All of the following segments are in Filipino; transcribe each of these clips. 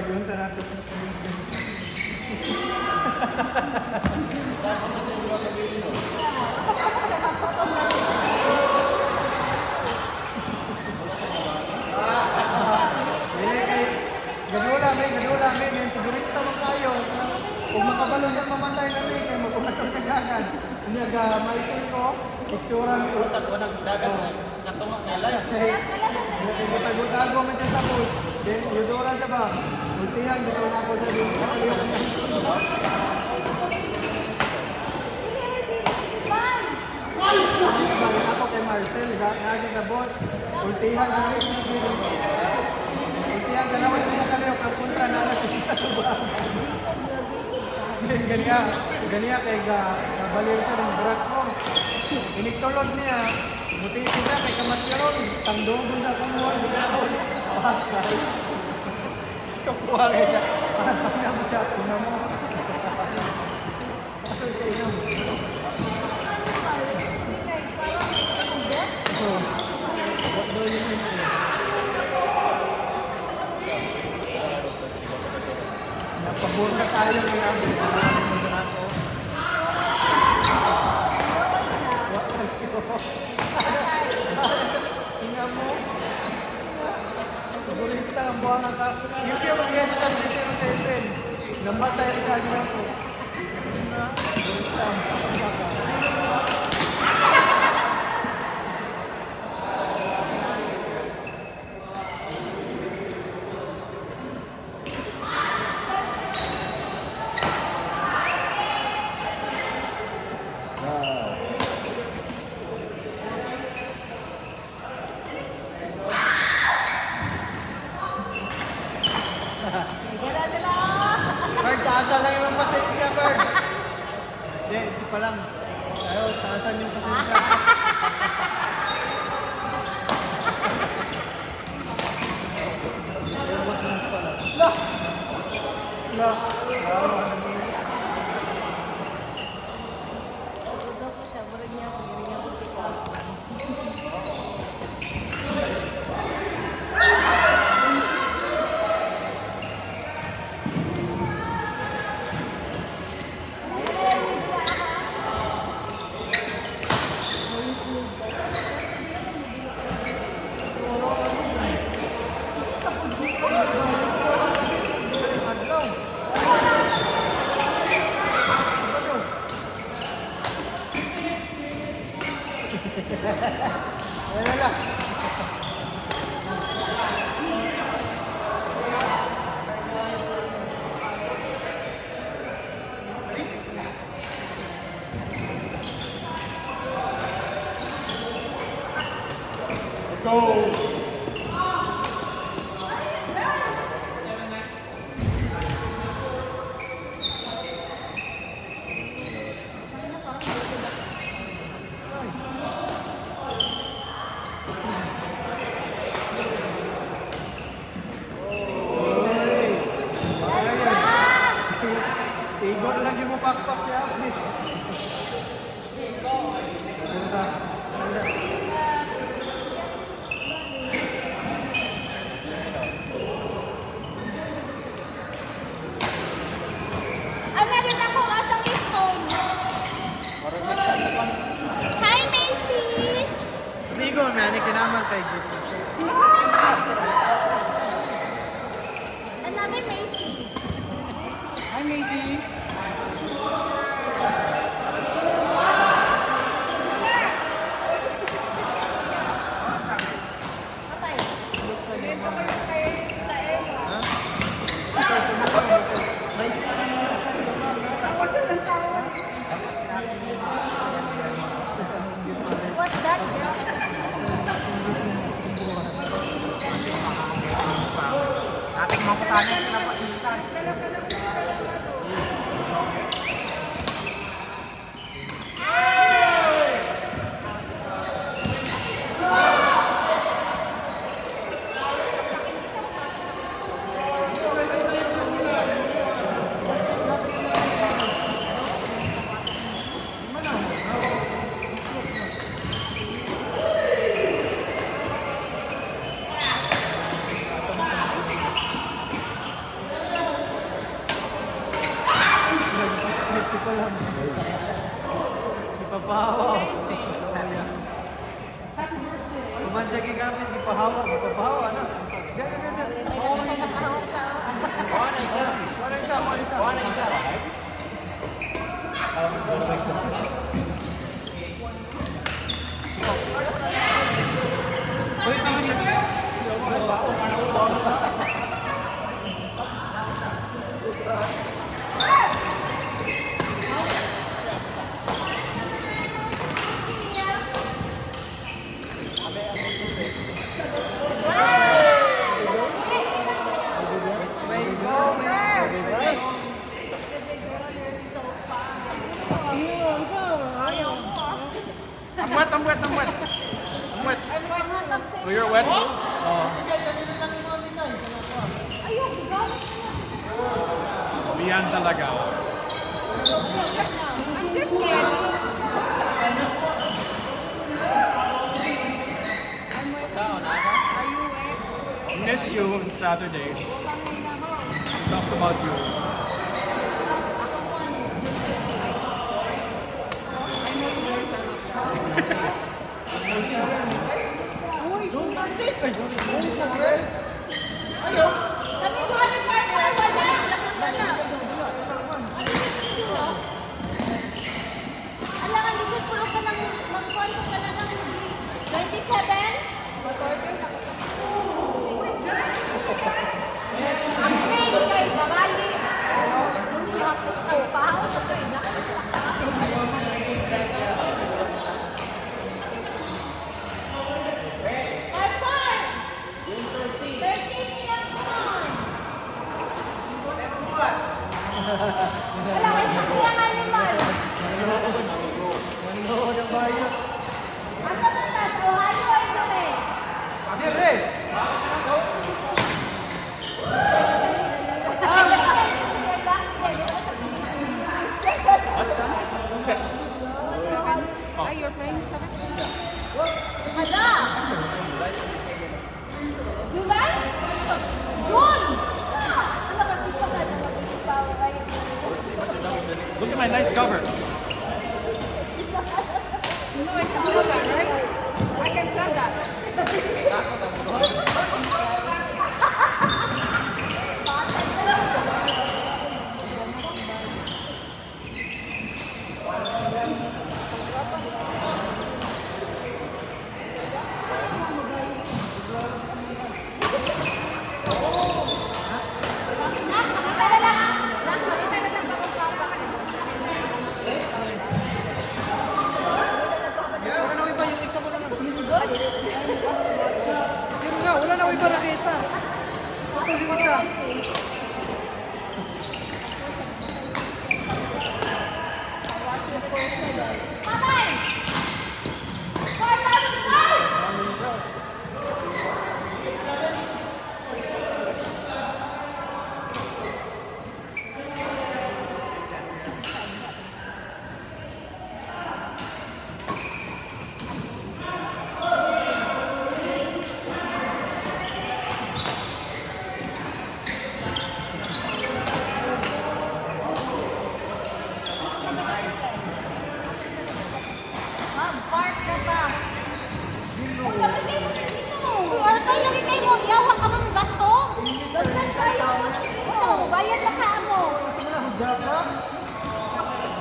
Yun sa natin. Saan ko sa inyo sabihin mo? Gadula men, yung sigurista mo kayo. Kung makabalong yan mamatay na rin, kaya mag-umatong kagagan. Hindi aga, maisin ko, itsura mo. Utak ko ng dagat na katunga nila. Butag-butago man siya sa pool. Then, yudura siya ba? Ultihan, dito na ako sa dito. Ako kay Marcel, naging sa boss. Ultihan na rin. Ultihan ka naman yung kaliyo, kapuntra na lang sa subang. Ganyan kay baliw siya ng brak ko. Initulog niya, buti siya kay kamatyaron. Tangdogon na kumuha, bigawon. Pascal. So, kuha kayo siya. Parang kanya mo siya, una mo. Ano kayo? So, what do you mean? Napabor na tayo ng namin. Tingnan mo. Sigurista ang buwan ng ka. Yung kaya mag-ganda sa sisir. Namatay rin ka nila ko. Sigurista ang buwan ng ka. Bird, taasan lang yung pasensya, Bird. Hindi, ito pa lang. Ayaw, taasan yung pasensya. La! La! Wala. Let's go. Igot lagi mo pakpak siya. Ang nakita ko asang stone. Hi, Macy! Rigo, may ani kinaman kay Gito. Another Macy. Hi, Macy. What's that, girl? Ating mga kasama Papahawa. Kumansya gigamit, gipahawa, gipapahawa na. Yan, yan, yan. May nakahawa sa... Kuha na isa. Wala isa, wala isa. Kuha na isa. May go, may go. Ang wet. Oh, you're wet? Ayun, ikaw. Liyan talaga. I'm just scared. Tao na. Are you wet? Missed you on Saturday. Talked about you. I know you guys are not. June 30th. Ayaw. Sabi ko, ano partner? Why not? Alangan, isip ko ka lang, mag-conto ka na ng 27? Ang train kay Babali. Ay, pahaw sa train. Pastor! 13 lang naman. Alangan, hindi ko yung animal. Ano yung bayo? Asa ba na? Sa Ohio ay kami. Dire! Are you playing seven? Hala! July? June! Ano ka dito ka na Look at my nice cover. You know I can do that, right? I can sell that. Wala na iba yung isa mo na lang. Yun nga, wala na iba nakita. Ito yung isa. Patay! Park ka pa. Ano kayo lagi kayo mo? Yawa ka mong gasto? Oo, bayad na ka mo. Hudya ka?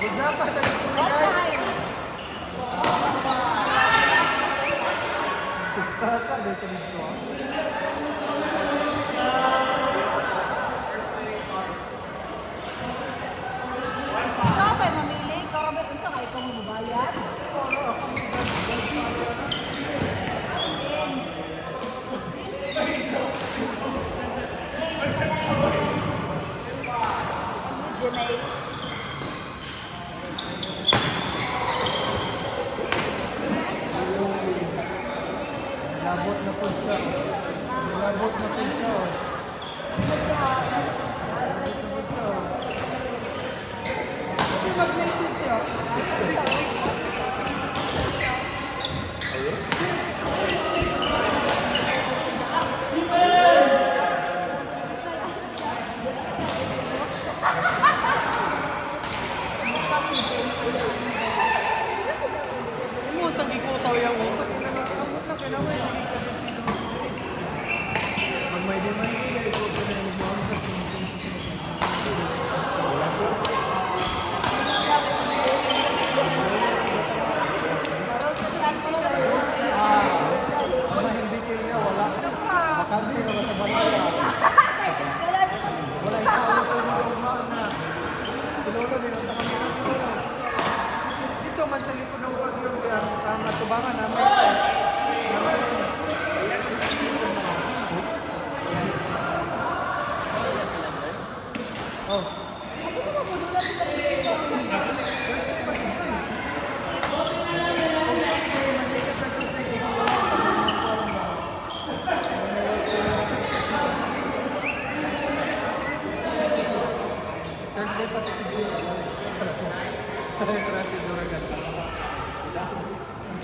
Hudya ka sa What time? Kaka, dito dito. Ikaw pa mamili? Ikaw ba kung saan ikaw mo bayad? Janay. Labot na po siya. Labot na po siya. Hindi mag-message siya.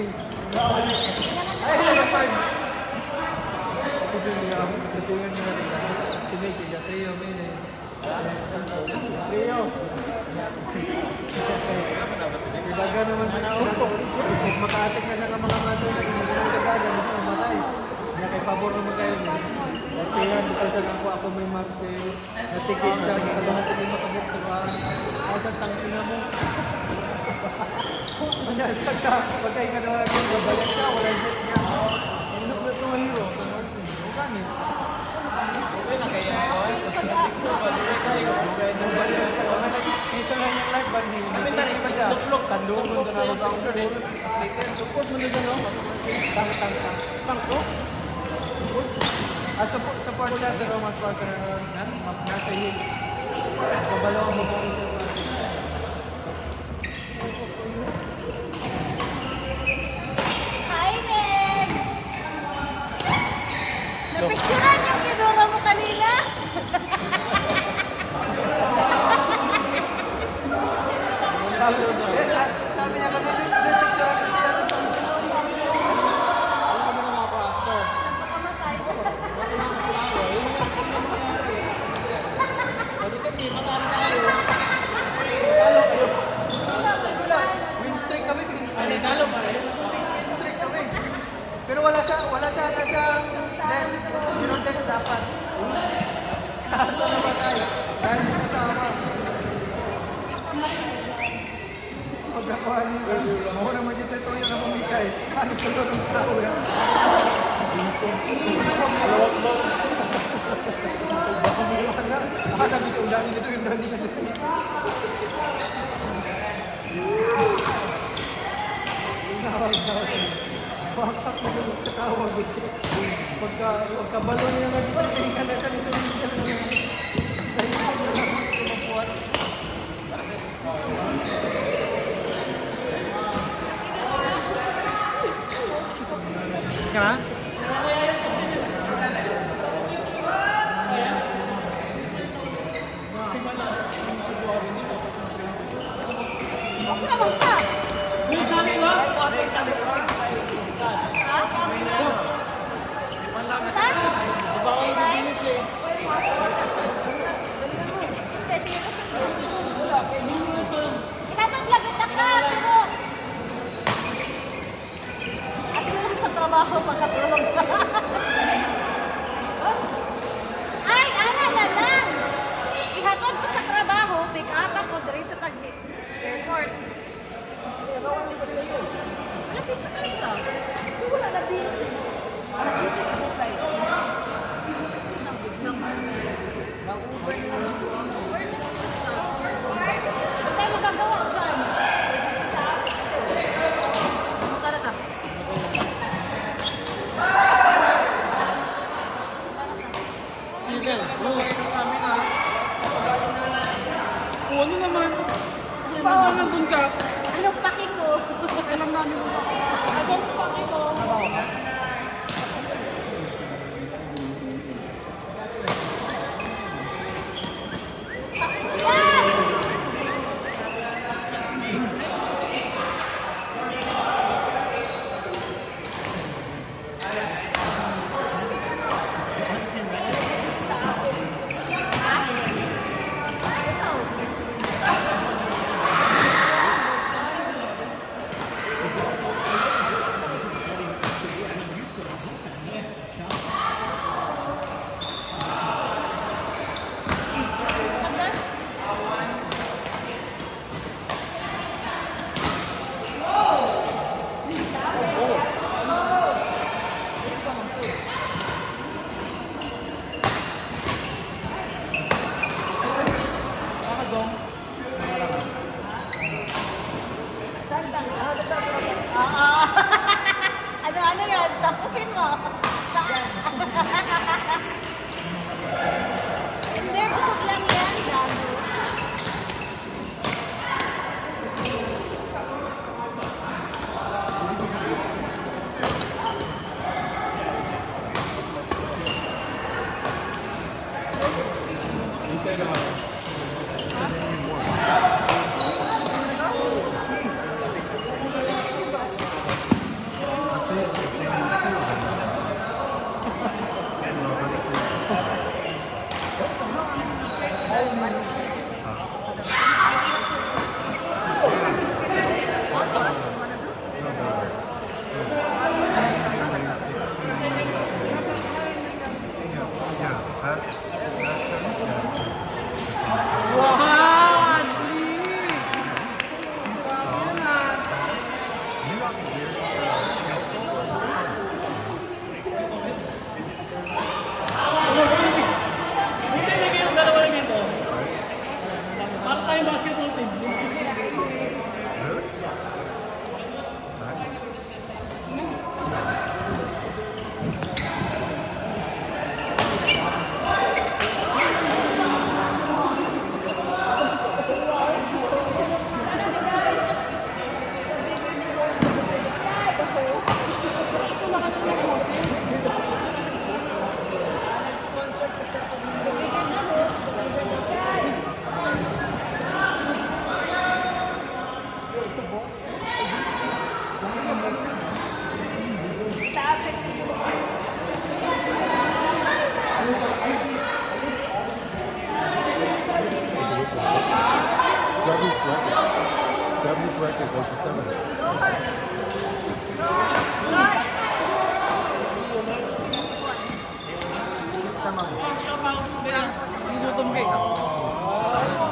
Ay, hello, Fern. Tutungan mo na rin. Tinake, Trio, Mene. Trio. Ilaga naman sa naupo. Kung makaatik na siya ng mga maso na kung magkagaga, hindi siya mamatay. Kaya kay pabor naman kayo niya. Kaya dito siya lang po ako may maxi. Natikit siya. Kaya natin yung makabuk sa ba. Ako sa tangkina mo. Pagka ka naman yung babalik siya, wala yung jet niya. Ang look na itong hero. Bukan eh. Okay na kaya ako. Picture pa, di tayo. Isa lang yung live band ni Kami tari, tuklok. Tandungan Tuklok sa sa yung nabang picture din. Support mo na dyan, no? Tang. Pangko? At support siya sa Roman Park na nasa hill. Kabalaw mo po ito. Hi, Meg! Napicturean yung kinura mo kanina. Sabi niya kasi picture ako siya. Ano mo na mga pastor? Makamatay. Pwede kami, matalo tayo. Win streak kami. Ano, nalo pa rin? Win streak kami. Pero wala siya na siyang death. Zero death dapat. Kaso naman tayo. Dahil sa kasama. Pagkakuha niyo. Ako naman dito ito yung namamigay. Ano sa loob ng tao yan? Alawak ba? Sabi ko, ulan dito yung brand niya. Bakit mo yung katawag ito? Pagkabalo niya na dito, tingin na siya nito niya. Sa ito niya na kumapuan. Ka? Basta naman ka. Ha? Basta? Kasi yun kasi ikataglagot na ka, pero at yun sa trabaho makatulog pa. Ay, ana na lang. Ihatod ko sa trabaho, pick up ako diretso tag airport. Wala si Katrina. Wala na din. Shooting ako flight. Nag-Uber na lang. Huwag tayo magagawa dyan. Pumunta na ta. Steven, ito sa amin ha. O ano naman? Baka nandun ka. Anong paki ko? Alam namin mo sa Anong paki ko? Ano yan? Tapusin mo. Saan? Hindi, busog lang yan. Gago. Isa naman. Yeah, that's Wow, Ashley! Hindi, lagay yung dalawa lang ito. Para tayong basketball team. Really? Nice. The bigger the hoop, the bigger the prize. W's record goes to 7. Sama mo. Hindi, gutom ka eh.